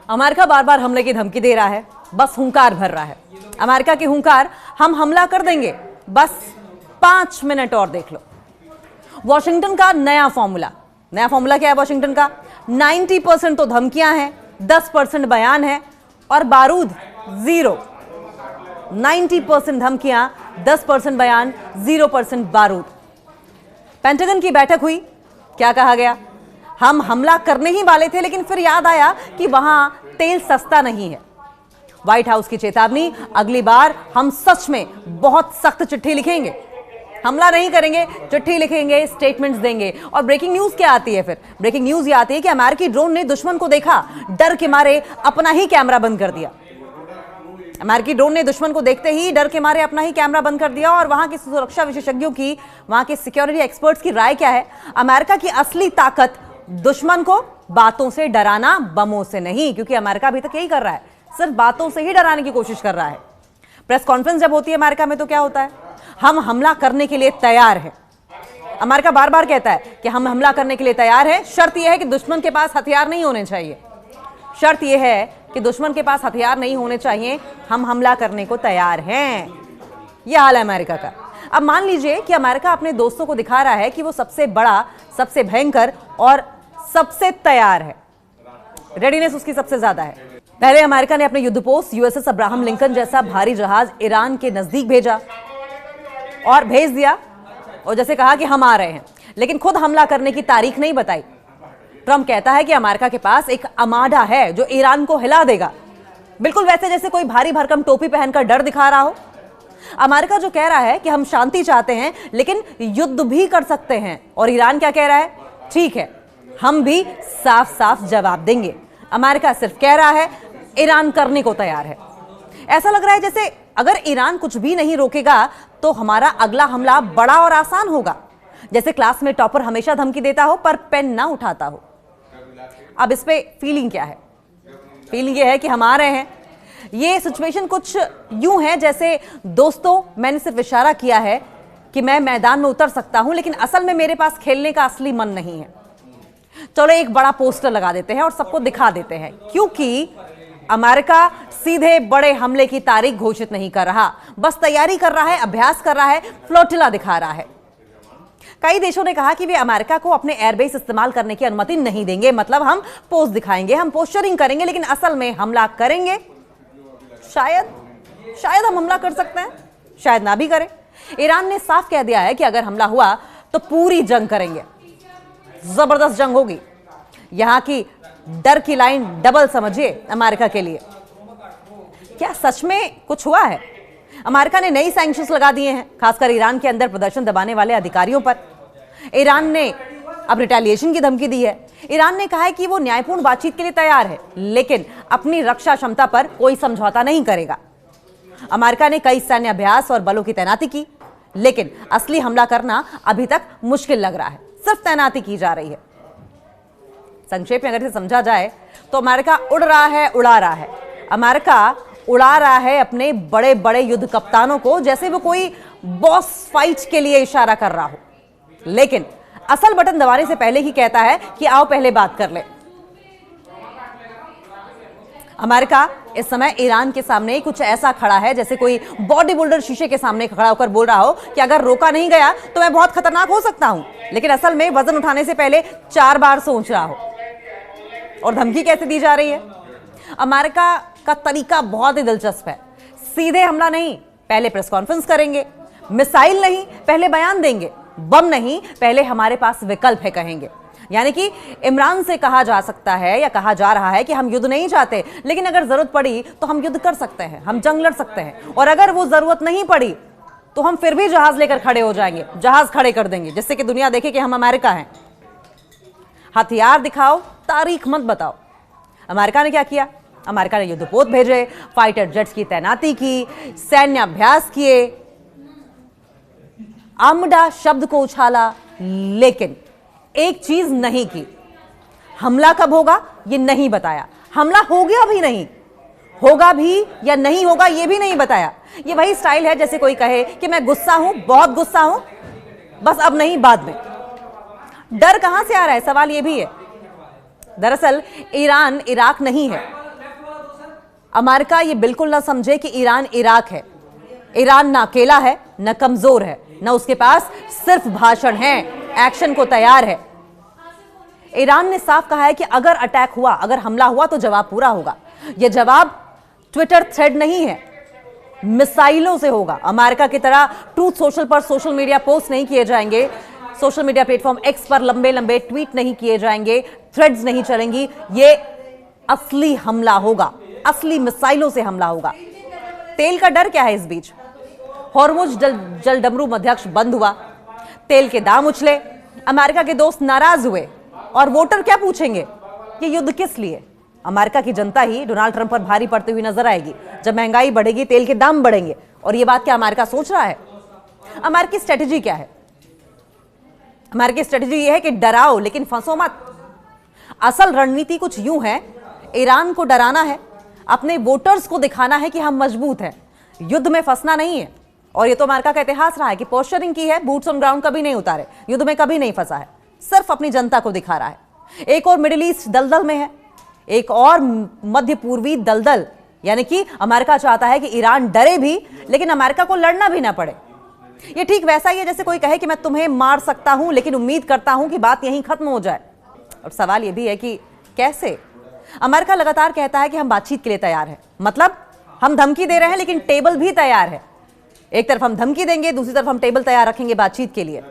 America बार बार हमले की धमकी दे रहा है, बस हुंकार भर रहा है। अमेरिका की हुंकार, हम हमला कर देंगे, बस 5 मिनट और देख लो। वॉशिंगटन का नया फॉर्मूला क्या है वॉशिंगटन का? 90% तो धमकियां हैं, 10% बयान है और बारूद 0। 90% धमकियां, 10% बयान, 0% बारूद। पेंटागन की बैठक हुई, क्या कहा गया? हम हमला करने ही वाले थे, लेकिन फिर याद आया कि वहां तेल सस्ता नहीं है। व्हाइट हाउस की चेतावनी, अगली बार हम सच में बहुत सख्त चिट्ठी लिखेंगे, हमला नहीं करेंगे, चिट्ठी लिखेंगे, स्टेटमेंट्स देंगे। और ब्रेकिंग न्यूज क्या आती है फिर? ब्रेकिंग न्यूज ये आती है कि अमेरिकी ड्रोन ने दुश्मन को देखा, डर के मारे अपना ही कैमरा बंद कर दिया। अमेरिकी ड्रोन ने दुश्मन को देखते ही डर के मारे अपना ही कैमरा बंद कर दिया। और वहां के सुरक्षा विशेषज्ञों की, वहां के सिक्योरिटी एक्सपर्ट्स की राय क्या है? अमेरिका की असली ताकत दुश्मन को बातों से डराना, बमों से नहीं, क्योंकि अमेरिका अभी तक यही कर रहा है, सिर्फ बातों से ही डराने की कोशिश कर रहा है। प्रेस कॉन्फ्रेंस जब होती है अमेरिका में तो क्या होता है? हम हमला करने के लिए तैयार हैं। अमेरिका बार बार कहता है कि हम हमला करने के लिए तैयार हैं, शर्त यह है कि दुश्मन के पास हथियार नहीं होने चाहिए। शर्त यह है कि दुश्मन के पास हथियार नहीं होने चाहिए, हम हमला करने को तैयार हैं। यह हाल है अमेरिका का। अब मान लीजिए कि अमेरिका अपने दोस्तों को दिखा रहा है कि वो सबसे बड़ा, सबसे भयंकर और सबसे तैयार है, रेडीनेस उसकी सबसे ज्यादा है। पहले अमेरिका ने अपने युद्धपोत यूएसएस अब्राहम लिंकन जैसा भारी जहाज ईरान के नजदीक भेजा और भेज दिया, और जैसे कहा कि हम आ रहे हैं, लेकिन खुद हमला करने की तारीख नहीं बताई। ट्रंप कहता है कि अमेरिका के पास एक आर्माडा है जो ईरान को हिला देगा, बिल्कुल वैसे जैसे कोई भारी भरकम टोपी पहनकर डर दिखा रहा हो। अमेरिका जो कह रहा है कि हम शांति चाहते हैं लेकिन युद्ध भी कर सकते हैं, और ईरान क्या कह रहा है? ठीक है, हम भी साफ साफ जवाब देंगे। अमेरिका सिर्फ कह रहा है, ईरान करने को तैयार है। ऐसा लग रहा है जैसे अगर ईरान कुछ भी नहीं रोकेगा तो हमारा अगला हमला बड़ा और आसान होगा, जैसे क्लास में टॉपर हमेशा धमकी देता हो पर पेन ना उठाता हो। अब इस पे फीलिंग क्या है? फीलिंग ये है कि हम आ रहे हैं। ये सिचुएशन कुछ यूं है जैसे, दोस्तों मैंने सिर्फ इशारा किया है कि मैं मैदान में उतर सकता हूं, लेकिन असल में मेरे पास खेलने का असली मन नहीं है। चलो एक बड़ा पोस्टर लगा देते हैं और सबको दिखा देते हैं, क्योंकि अमेरिका सीधे बड़े हमले की तारीख घोषित नहीं कर रहा, बस तैयारी कर रहा है, अभ्यास कर रहा है, फ्लोटिला दिखा रहा है। कई देशों ने कहा कि वे अमेरिका को अपने एयरबेस इस्तेमाल करने की अनुमति नहीं देंगे, मतलब हम पोज दिखाएंगे, हम पोस्चरिंग करेंगे, लेकिन असल में हमला करेंगे। शायद हम हमला कर सकते हैं, शायद ना भी करें। ईरान ने साफ कह दिया है कि अगर हमला हुआ तो पूरी जंग करेंगे, जबरदस्त जंग होगी। यहां की डर की लाइन डबल समझिए अमेरिका के लिए। क्या सच में कुछ हुआ है? अमेरिका ने नई सैंक्शंस लगा दिए हैं, खासकर ईरान के अंदर प्रदर्शन दबाने वाले अधिकारियों पर। ईरान ने अब रिटेलिएशन की धमकी दी है। ईरान ने कहा है कि वो न्यायपूर्ण बातचीत के लिए तैयार है, लेकिन अपनी रक्षा क्षमता पर कोई समझौता नहीं करेगा। अमेरिका ने कई सैन्य अभ्यास और बलों की तैनाती की, लेकिन असली हमला करना अभी तक मुश्किल लग रहा है, सिर्फ तैनाती की जा रही है। संक्षेप में अगर इसे समझा जाए तो अमेरिका उड़ रहा है, उड़ा रहा है। अमेरिका उड़ा रहा है अपने बड़े बड़े युद्ध कप्तानों को, जैसे वो कोई बॉस फाइट के लिए इशारा कर रहा हो, लेकिन असल बटन दबाने से पहले ही कहता है कि आओ पहले बात कर ले। अमेरिका इस समय ईरान के सामने कुछ ऐसा खड़ा है जैसे कोई बॉडी बिल्डर शीशे के सामने खड़ा होकर बोल रहा हो कि अगर रोका नहीं गया तो मैं बहुत खतरनाक हो सकता हूं, लेकिन असल में वजन उठाने से पहले 4 बार सोच रहा हो। और धमकी कैसे दी जा रही है? अमेरिका का तरीका बहुत ही दिलचस्प है। सीधे हमला नहीं, पहले प्रेस कॉन्फ्रेंस करेंगे। मिसाइल नहीं, पहले बयान देंगे। बम नहीं, पहले हमारे पास विकल्प है कहेंगे। यानी कि इमरान से कहा जा सकता है या कहा जा रहा है कि हम युद्ध नहीं चाहते, लेकिन अगर जरूरत पड़ी तो हम युद्ध कर सकते हैं, हम जंग लड़ सकते हैं, और अगर वो जरूरत नहीं पड़ी तो हम फिर भी जहाज लेकर खड़े हो जाएंगे, जहाज खड़े कर देंगे, जिससे कि दुनिया देखे कि हम अमेरिका हैं। हथियार दिखाओ, तारीख मत बताओ। अमेरिका ने क्या किया? अमेरिका ने युद्धपोत भेजे, फाइटर जेट्स की तैनाती की, सैन्य अभ्यास किए, आर्मडा शब्द को उछाला, लेकिन एक चीज नहीं की। हमला कब होगा ये नहीं बताया। हमला हो गया भी नहीं, होगा भी या नहीं होगा ये भी नहीं बताया। ये वही स्टाइल है जैसे कोई कहे कि मैं गुस्सा हूं, बहुत गुस्सा हूं, बस अब नहीं बाद में। डर कहां से आ रहा है? सवाल ये भी है। दरअसल ईरान इराक नहीं है, अमेरिका ये बिल्कुल ना समझे कि ईरान इराक है। ईरान ना अकेला है, न कमजोर है, न उसके पास सिर्फ भाषण है, एक्शन को तैयार है। ईरान ने साफ कहा है कि अगर अटैक हुआ, अगर हमला हुआ तो जवाब पूरा होगा। यह जवाब ट्विटर थ्रेड नहीं है, मिसाइलों से होगा। अमेरिका की तरह ट्रूथ सोशल पर सोशल मीडिया पोस्ट नहीं किए जाएंगे, सोशल मीडिया प्लेटफॉर्म एक्स पर लंबे लंबे ट्वीट नहीं किए जाएंगे, थ्रेड्स नहीं चलेंगी। ये असली हमला होगा, असली मिसाइलों से हमला होगा। तेल का डर क्या है इस बीच? हॉर्मुज जलडमरू मध्यस्थ बंद हुआ, तेल के दाम उछले, अमेरिका के दोस्त नाराज हुए और वोटर क्या पूछेंगे? ये युद्ध किस लिए? अमेरिका की जनता ही डोनाल्ड ट्रंप पर भारी पड़ती हुई नजर आएगी। जब महंगाई बढ़ेगी, तेल के दाम बढ़ेंगे। और ये बात क्या अमेरिका सोच रहा है? अमेरिका की स्ट्रेटेजी क्या है? अमेरिका की स्ट्रेटेजी ये है कि डराओ लेकिन फंसो मत। असल रणनीति कुछ यूं है, ईरान को डराना है, अपने वोटर्स को दिखाना है कि हम मजबूत हैं, युद्ध में फंसना नहीं है। और ये तो अमेरिका का इतिहास रहा है कि पोस्चरिंग की है, बूट्स ऑन ग्राउंड कभी नहीं उतारे, युद्ध में कभी नहीं फंसा है, सिर्फ अपनी जनता को दिखा रहा है। एक और मिडिल ईस्ट दलदल में है, एक और मध्य पूर्वी दलदल, यानी कि अमेरिका चाहता है कि ईरान डरे भी लेकिन अमेरिका को लड़ना भी ना पड़े। ये ठीक वैसा ही है जैसे कोई कहे कि मैं तुम्हें मार सकता हूं लेकिन उम्मीद करता हूं कि बात यहीं खत्म हो जाए। और सवाल यह भी है कि कैसे? अमेरिका लगातार कहता है कि हम बातचीत के लिए तैयार हैं, मतलब हम धमकी दे रहे हैं लेकिन टेबल भी तैयार है। एक तरफ हम धमकी देंगे, दूसरी तरफ हम टेबल तैयार रखेंगे बातचीत के लिए।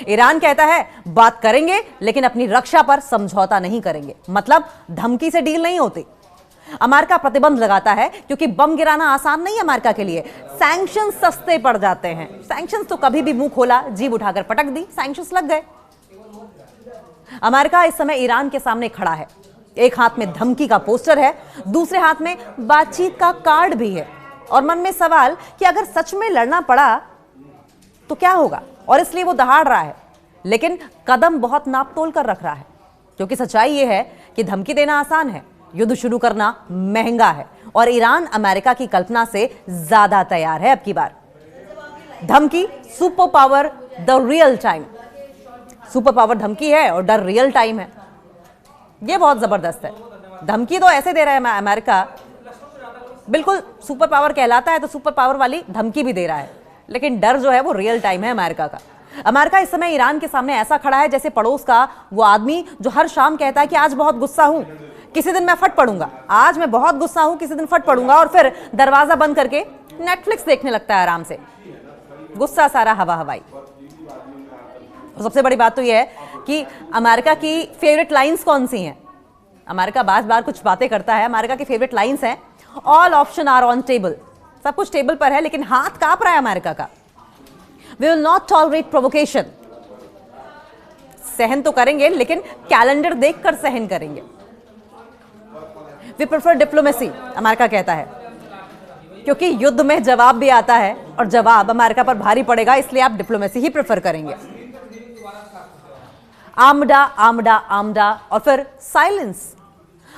ईरान कहता है बात करेंगे लेकिन अपनी रक्षा पर समझौता नहीं करेंगे, मतलब धमकी से डील नहीं होती। अमेरिका प्रतिबंध लगाता है क्योंकि बम गिराना आसान नहीं है अमेरिका के लिए, सैंक्शन सस्ते पड़ जाते हैं। सैंक्शंस तो कभी भी मुंह खोला, जीभ उठाकर पटक दी, सैंक्शंस लग गए। अमेरिका इस समय ईरान के सामने खड़ा है, एक हाथ में धमकी का पोस्टर है, दूसरे हाथ में बातचीत का कार्ड भी है। और मन में सवाल कि अगर सच में लड़ना पड़ा तो क्या होगा? और इसलिए वो दहाड़ रहा है, लेकिन कदम बहुत नाप तोल कर रख रहा है, क्योंकि सच्चाई ये है कि धमकी देना आसान है, युद्ध शुरू करना महंगा है। और ईरान अमेरिका की कल्पना से ज्यादा तैयार है अब की बार। धमकी super power the real time, super power धमकी है और डर रियल टाइम है। ये बहुत जबरदस्त है। धमकी तो ऐसे दे रहा है अमेरिका, बिल्कुल सुपर पावर कहलाता है तो सुपर पावर वाली धमकी भी दे रहा है, लेकिन डर जो है वो रियल टाइम है अमेरिका का। अमेरिका इस समय ईरान के सामने ऐसा खड़ा है जैसे पड़ोस का वो आदमी जो हर शाम कहता है कि आज बहुत गुस्सा हूं, किसी दिन मैं फट पड़ूंगा, आज मैं बहुत गुस्सा हूं, किसी दिन फट पड़ूंगा, और फिर दरवाजा बंद करके नेटफ्लिक्स देखने लगता है आराम से, गुस्सा सारा हवा हवाई। तो सबसे बड़ी बात तो यह है कि अमेरिका की फेवरेट लाइंस कौन सी हैं? अमेरिका बार बार कुछ बातें करता है, अमेरिका की फेवरेट लाइंस हैं all option are on table, सब कुछ टेबल पर है, लेकिन हाथ कांप रहा है अमेरिका का। We will not tolerate provocation, सहन तो करेंगे लेकिन कैलेंडर देखकर सहन करेंगे। वी प्रेफर डिप्लोमेसी, अमेरिका कहता है, क्योंकि युद्ध में जवाब भी आता है और जवाब अमेरिका पर भारी पड़ेगा, इसलिए आप डिप्लोमेसी ही प्रेफर करेंगे। आमडा आमडा आमडा और फिर साइलेंस।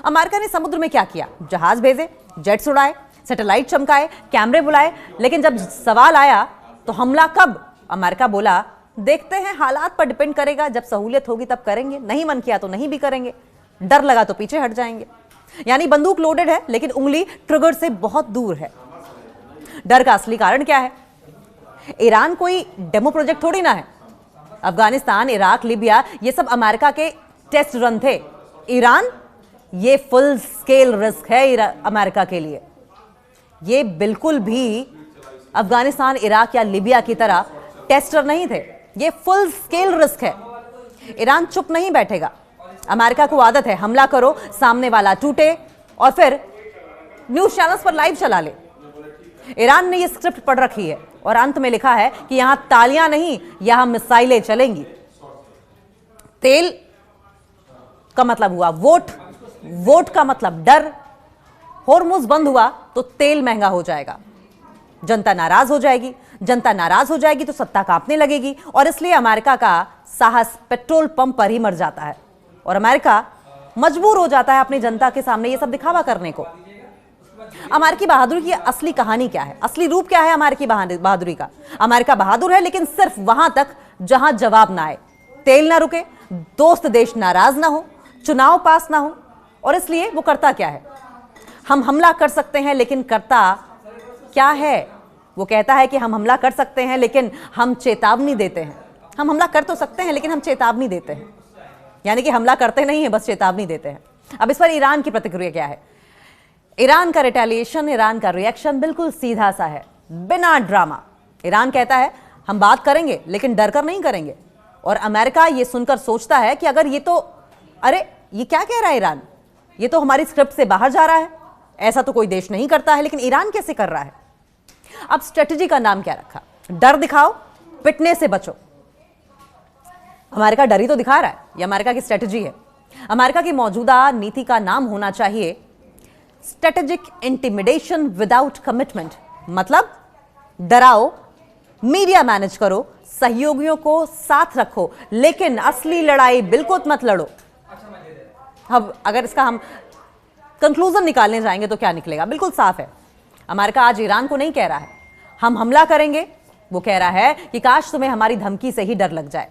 अमेरिका ने समुद्र में क्या किया? जहाज भेजे, जेट्स उड़ाए, सैटेलाइट चमकाए, कैमरे बुलाए, लेकिन जब सवाल आया तो हमला कब? अमेरिका बोला देखते हैं, हालात पर डिपेंड करेगा, जब सहूलियत होगी तब करेंगे, नहीं मन किया तो नहीं भी करेंगे, डर लगा तो पीछे हट जाएंगे। यानी बंदूक लोडेड है लेकिन उंगली ट्रिगर से बहुत दूर है। डर का असली कारण क्या है? ईरान कोई डेमो प्रोजेक्ट थोड़ी ना है। अफगानिस्तान, इराक, लिबिया, ये सब अमेरिका के टेस्ट रन थे। ईरान ये फुल स्केल रिस्क है अमेरिका के लिए। ये बिल्कुल भी अफगानिस्तान, इराक या लिबिया की तरह टेस्टर नहीं थे, ये फुल स्केल रिस्क है। ईरान चुप नहीं बैठेगा। अमेरिका को आदत है हमला करो, सामने वाला टूटे और फिर न्यूज चैनल्स पर लाइव चला ले। ईरान ने ये स्क्रिप्ट पढ़ रखी है और अंत में लिखा है कि यहां तालियां नहीं, यहां मिसाइलें चलेंगी। तेल का मतलब हुआ वोट, वोट का मतलब डर। हॉर्मुज बंद हुआ तो तेल महंगा हो जाएगा, जनता नाराज हो जाएगी, जनता नाराज हो जाएगी तो सत्ता कांपने लगेगी, और इसलिए अमेरिका का साहस पेट्रोल पंप पर ही मर जाता है और अमेरिका मजबूर हो जाता है अपनी जनता के सामने ये सब दिखावा करने को। अमेरिकी बहादुरी की असली कहानी क्या है? असली रूप क्या है अमेरिकी बहादुरी का? अमेरिका बहादुर है लेकिन सिर्फ वहां तक जहां जवाब ना आए, तेल ना रुके, दोस्त देश नाराज ना हो, चुनाव पास ना हो। और इसलिए वो करता क्या है? हम हमला कर सकते हैं लेकिन करता क्या है? वो कहता है कि हम हमला कर सकते हैं लेकिन हम चेतावनी देते हैं। हम हमला कर तो सकते हैं लेकिन हम चेतावनी देते हैं, यानी कि हमला करते नहीं है, बस चेतावनी देते हैं। अब इस पर ईरान की प्रतिक्रिया क्या है? ईरान का रिटेलिएशन, ईरान का रिएक्शन बिल्कुल सीधा सा है, बिना ड्रामा। ईरान कहता है हम बात करेंगे लेकिन डरकर नहीं करेंगे। और अमेरिका ये सुनकर सोचता है कि अगर ये तो, अरे ये क्या कह रहा है ईरान, ये तो हमारी स्क्रिप्ट से बाहर जा रहा है, ऐसा तो कोई देश नहीं करता है, लेकिन ईरान कैसे कर रहा है? अब स्ट्रेटजी का नाम क्या रखा? डर दिखाओ, पिटने से बचो। अमेरिका डर ही तो दिखा रहा है, ये अमेरिका की स्ट्रेटजी है। अमेरिका की मौजूदा नीति का नाम होना चाहिए स्ट्रेटेजिक इंटिमिडेशन विदाउट कमिटमेंट। मतलब डराओ, मीडिया मैनेज करो, सहयोगियों को साथ रखो, लेकिन असली लड़ाई बिल्कुल मत लड़ो। अब अगर इसका हम कंक्लूजन निकालने जाएंगे तो क्या निकलेगा? बिल्कुल साफ है, अमेरिका आज ईरान को नहीं कह रहा है हम हमला करेंगे, वो कह रहा है कि काश तुम्हें हमारी धमकी से ही डर लग जाए।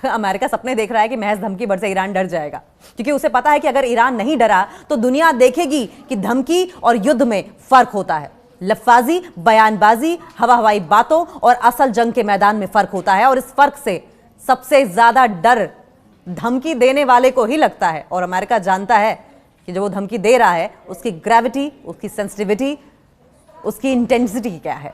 अमेरिका सपने देख रहा है कि महज धमकी भर से ईरान डर जाएगा, क्योंकि उसे पता है कि अगर ईरान नहीं डरा तो दुनिया देखेगी कि धमकी और युद्ध में फर्क होता है। लफ्फाजी, बयानबाजी, हवाई बातों और असल जंग के मैदान में फर्क होता है, और इस फर्क से सबसे ज्यादा डर धमकी देने वाले को ही लगता है। और अमेरिका जानता है कि जो वो धमकी दे रहा है उसकी ग्रेविटी, उसकी सेंसिटिविटी, उसकी इंटेंसिटी क्या है।